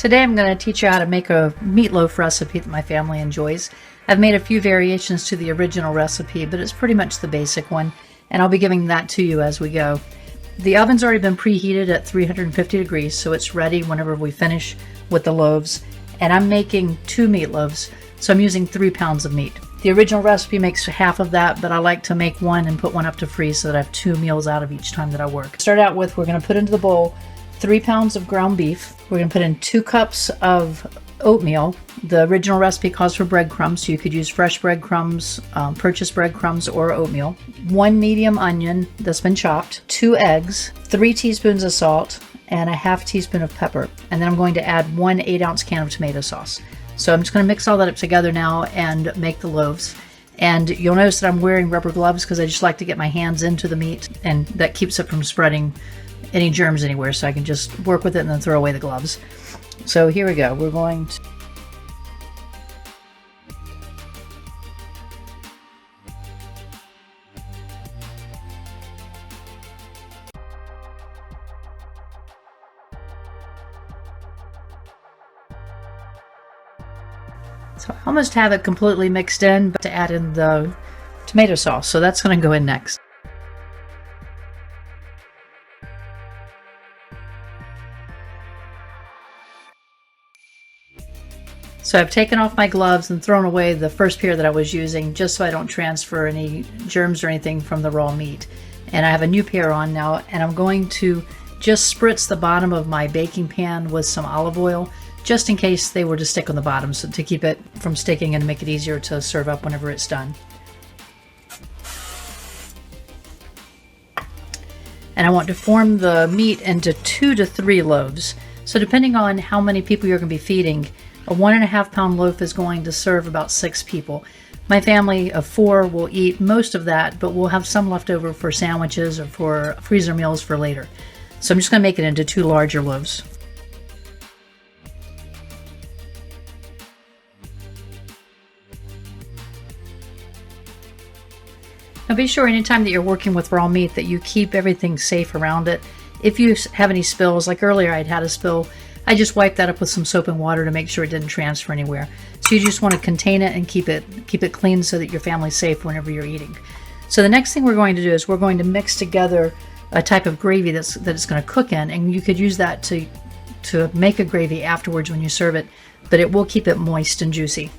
Today I'm going to teach you how to make a meatloaf recipe that my family enjoys. I've made a few variations to the original recipe, but it's pretty much the basic one, and I'll be giving that to you as we go. The oven's already been preheated at 350 degrees, so it's ready whenever we finish with the loaves. And I'm making 2 meatloaves, so I'm using 3 pounds of meat. The original recipe makes half of that, but I like to make one and put one up to freeze so that I have 2 meals out of each time that I work. Start out with, we're going to put into the bowl 3 pounds of ground beef. We're going to put in 2 cups of oatmeal. The original recipe calls for breadcrumbs, so you could use fresh breadcrumbs, purchased breadcrumbs, or oatmeal. 1 medium onion that's been chopped, 2 eggs, 3 teaspoons of salt, and a ½ teaspoon of pepper. And then I'm going to add 1 8-ounce can of tomato sauce. So I'm just going to mix all that up together now and make the loaves. And you'll notice that I'm wearing rubber gloves because I just like to get my hands into the meat, and that keeps it from spreading any germs anywhere, so I can just work with it and then throw away the gloves. So here we go. We're going to So I almost have it completely mixed in, but to add in the tomato sauce, so that's going to go in next. So I've taken off my gloves and thrown away the first pair that I was using just so I don't transfer any germs or anything from the raw meat. And I have a new pair on now, and I'm going to just spritz the bottom of my baking pan with some olive oil just in case they were to stick on the bottom, so to keep it from sticking and make it easier to serve up whenever it's done. And I want to form the meat into 2 to 3 loaves. So depending on how many people you're going to be feeding, a 1.5 pound loaf is going to serve about 6 people. My family of 4 will eat most of that, but we'll have some left over for sandwiches or for freezer meals for later. So I'm just going to make it into 2 larger loaves. Now be sure anytime that you're working with raw meat that you keep everything safe around it. If you have any spills, like earlier I'd had a spill, I just wiped that up with some soap and water to make sure it didn't transfer anywhere. So you just want to contain it and keep it clean so that your family's safe whenever you're eating. So the next thing we're going to do is we're going to mix together a type of gravy that it's going to cook in, and you could use that to make a gravy afterwards when you serve it, but it will keep it moist and juicy.